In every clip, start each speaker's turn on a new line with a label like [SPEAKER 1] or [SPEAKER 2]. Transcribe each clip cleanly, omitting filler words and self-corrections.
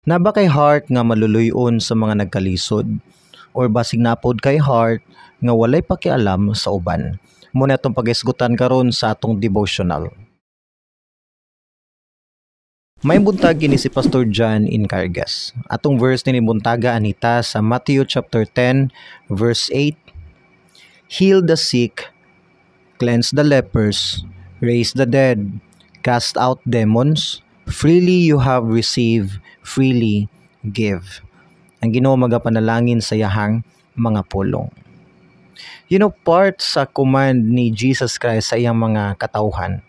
[SPEAKER 1] Na ba kay heart nga maluluyon sa mga nagkalisod? Or basig napod kay heart nga walay pakialam sa uban? Muna itong pag-isgutan karon sa atong devotional. May buntag kini si Pastor John Incargas. Atong verse ni buntaga anita sa Matthew chapter 10 verse 8. Heal the sick, cleanse the lepers, raise the dead, cast out demons. Freely you have received, freely give. Ang Ginoo magapanalangin sa yahang mga pulong. Part sa command ni Jesus Christ sa iyang mga katauhan,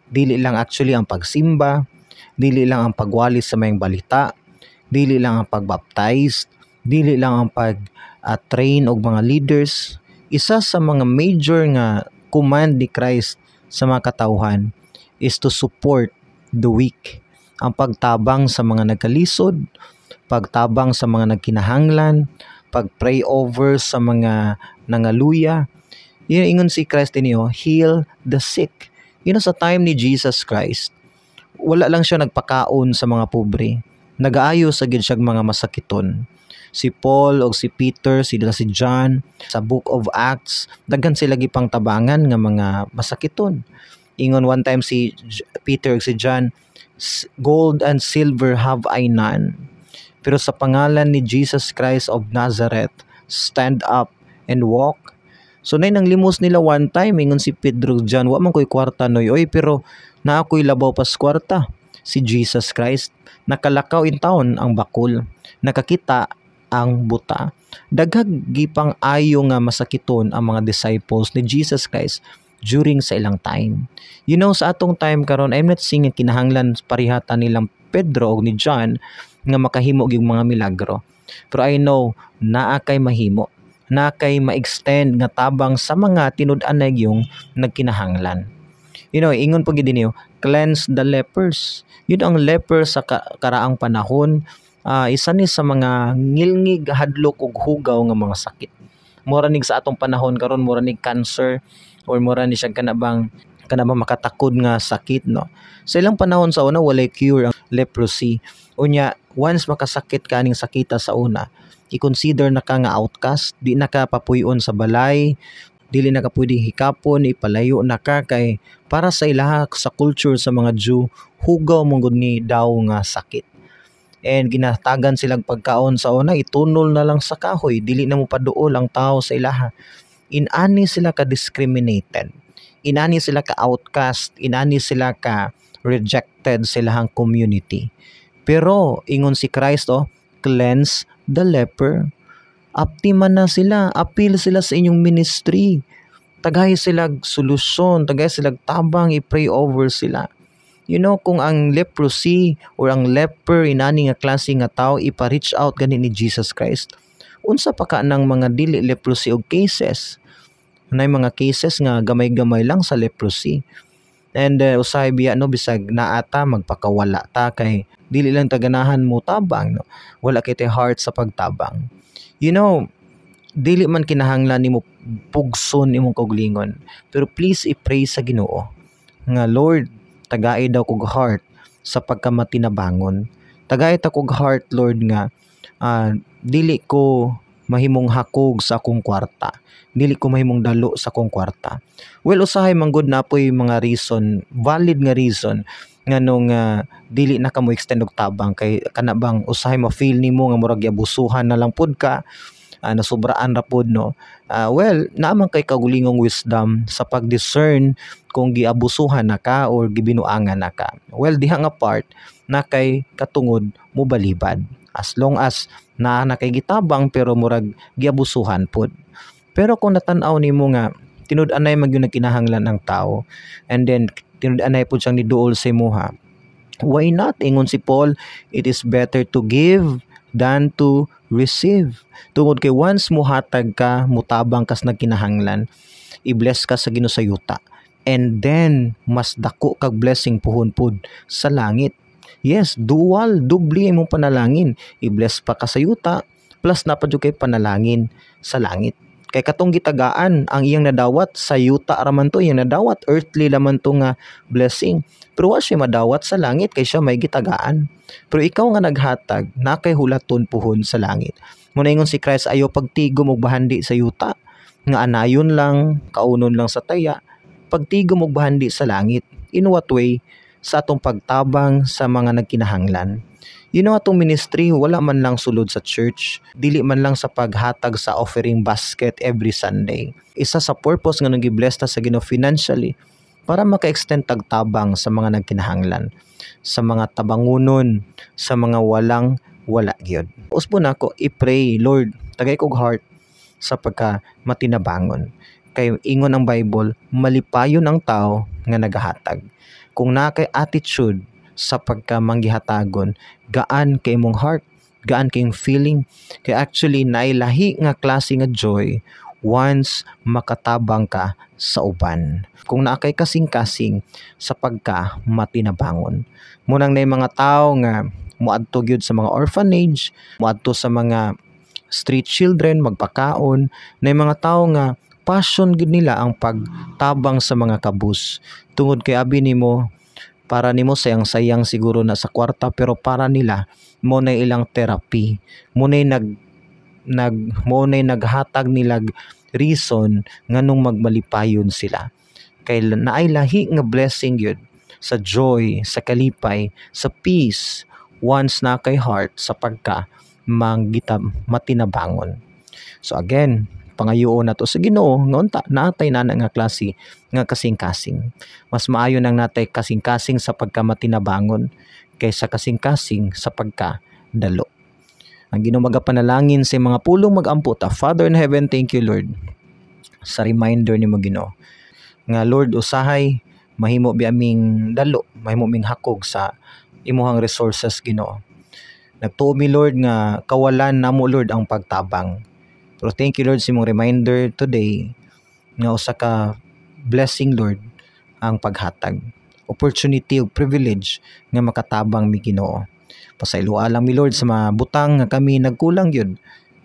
[SPEAKER 1] dili lang actually ang pagsimba, dili lang ang pagwalis sa mayang balita, dili lang ang pagbaptize, dili lang ang pag-train og mga leaders. Isa sa mga major nga command ni Christ sa mga katauhan is to support the weak. Ang pagtabang sa mga nagkalisod, pagtabang sa mga nagkinahanglan, pag-pray over sa mga nangaluya. Ingon si Christ niyo, heal the sick. Sa time ni Jesus Christ, wala lang siya nagpakaon sa mga pobre. Nagaayo sa gid siya mga masakiton. Si Paul o si Peter, si John, sa Book of Acts, daghan sila gipang tabangan nga mga masakiton. Ingon one time si Peter o si John, gold and silver have I none, pero sa pangalan ni Jesus Christ of Nazareth, stand up and walk. So nay nang limos nila one time, ingon si Pedro John, wa man ko'y kwarta noy, oy pero na ako'y labaw pas kwarta. Si Jesus Christ, nakalakaw in taon ang bakol, nakakita ang buta. Daghag gipang ayo nga masakiton ang mga disciples ni Jesus Christ during sa ilang time. Sa atong time karon, I'm not saying kinahanglan parihata nilang Pedro o ni John nga makahimo og mga milagro. Pero I know naa kay mahimo, naa kay ma-extend nga tabang sa mga tinud-anay yung nagkinahanglan. Ingon pag niyo, cleanse the lepers. Yun ang leper sa karaang panahon, isa ni sa mga ngilngig, hadlok ug hugaw nga mga sakit. Mura nig sa atong panahon karon, mura nig cancer or mura ni siya kanabang makatakod nga sakit, no. Sa ilang panahon sa una walay cure ang leprosy. Unya once makasakit ka aning sakita sa una, i-consider na ka nga outcast, di na ka papuyon sa balay, dili na ka pwedeng hikapon, ipalayo na ka kay para sa ilaha sa culture sa mga Jew, hugaw mong gud ni daw nga sakit. And ginatagan silang pagkaon sa una, itunol na lang sa kahoy, dili na mo paduol ang tao sa ilaha. Inani sila ka discriminated, inani sila ka outcast, inani sila ka rejected sa ilahang community. Pero ingon si Christ, cleanse the leper. Aptiman na sila, appeal sila sa inyong ministry, tagay sila solusyon, tagay sila tabang, i-pray over sila. Kung ang leprosy or ang leper inani nga klase nga tao ipa-reach out gani ni Jesus Christ, unsa pa ka ng mga dili leprosy og cases. Nay mga cases nga gamay-gamay lang sa leprosy. And usahay biya bisag naata magpakawala ta kay dili lang taganahan mo tabang, no. Wala kay heart sa pagtabang. Dili man kinahanglan nimo pugson imong kaugalingon, pero please i-pray sa Ginoo nga Lord, tagay daw kog heart sa pagkamatinabangon. Tagay ta kog heart, Lord, nga dili ko mahimong hakog sa akong kwarta, dili ko mahimong dalo sa akong kwarta. Well, usahay manggod na po'y mga reason, valid nga reason nga nung dili na ka mo extend og tabang kay kanabang usahay ma-feel nimo nga murag abusuhan na lang pud ka, nasubraan ra pud, no. Well, naamang kay kagulingong wisdom sa pag-discern kung giabusuhan na ka or gibinuangan na ka. Well, diha nga part na kay katungod mo balibad. As long as na kay gitabang pero murag giabusuhan pud. Pero kung natan-aw nimo nga tinud-anay man gyud kinahanglan ang tao, and then tinud-anay pud siyang niduol sa imuha, why not? Ingon si Paul, it is better to give than to receive. Tungod kay once muhatag ka, mutabang kas nagkinahanglan, i-bless ka sa Ginoo sa yuta, and then mas dako kag blessing puhon pud sa langit. Yes, dual, dubli imong panalangin. I-bless pa ka sa yuta, plus napadyo kay panalangin sa langit. Kay katong gitagaan ang iyang nadawat sa yuta raman to, iyang nadawat earthly laman to nga blessing. Pero wa siya madawat sa langit kay siya may gitagaan. Pero ikaw nga naghatag, na kay hulaton puhon sa langit. Muna ingon si Christ, ayo pagtigom og bahandi sa yuta, nga anayon lang, kaunon lang sa taya, pagtigom og bahandi sa langit. In what way? Sa atong pagtabang sa mga nagkinahanglan. Atong ministry, wala man lang sulod sa church, dili man lang sa paghatag sa offering basket every Sunday. Isa sa purpose nga nag-bless ta sa Ginoo financially para maka-extend tagtabang sa mga nagkinahanglan, sa mga tabangunon, sa mga wala gyud. Usbo nako i-pray, Lord, tagay kog heart sa pagka matinabangon. Kay ingon ang Bible, malipayon ang tao nga nagahatag. Kung na kay attitude sa pagka manggihatagon, gaan kay imong heart, gaan kay imong feeling. Kay actually nailahi nga klase nga joy once makatabang ka sa uban. Kung naa kay kasing-kasing sa pagka matinabangon. Munang nay mga tao nga moadto gyud sa mga orphanage, moadto sa mga street children magpakaon, nay mga tao nga passion gid nila ang pagtabang sa mga kabus. Tungod kay abi nimo, para nimo sayang-sayang siguro na sa kwarta, pero para nila mo na ilang therapy, mo na naghatag nilag reason nganong magmalipayon sila. Kay naay lahi nga blessing yun sa joy, sa kalipay, sa peace once na kay heart sa pagka matinabangon. So again, pangayoon na to sa Ginoo nga unta naatay na nga klase nga kasing-kasing. Mas maayo nang natay kasing-kasing sa pagkamatinabangon kaysa kasing-kasing sa pagkadalo. Ang Ginoo magapanalangin sa mga pulong magampo ta. Father in heaven, thank you Lord sa reminder nimo Ginoo nga Lord usahay mahimo bi aming dalo, mahimo ming hakog sa imuhang resources Ginoo. Nagtuo mi Lord nga kawalan namo Lord ang pagtabang. Pero thank you Lord sa imong reminder today nga usa ka blessing Lord ang paghatag. Opportunity o privilege nga makatabang mi Ginoo. Pasayloa lang mi Lord sa mga butang nga kami nagkulang yun.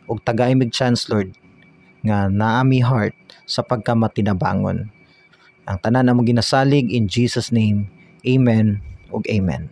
[SPEAKER 1] Og tagay mig chance Lord nga naa mi heart sa pagkamatinabangon. Ang tanan na mo ginasalig in Jesus name. Amen ug amen.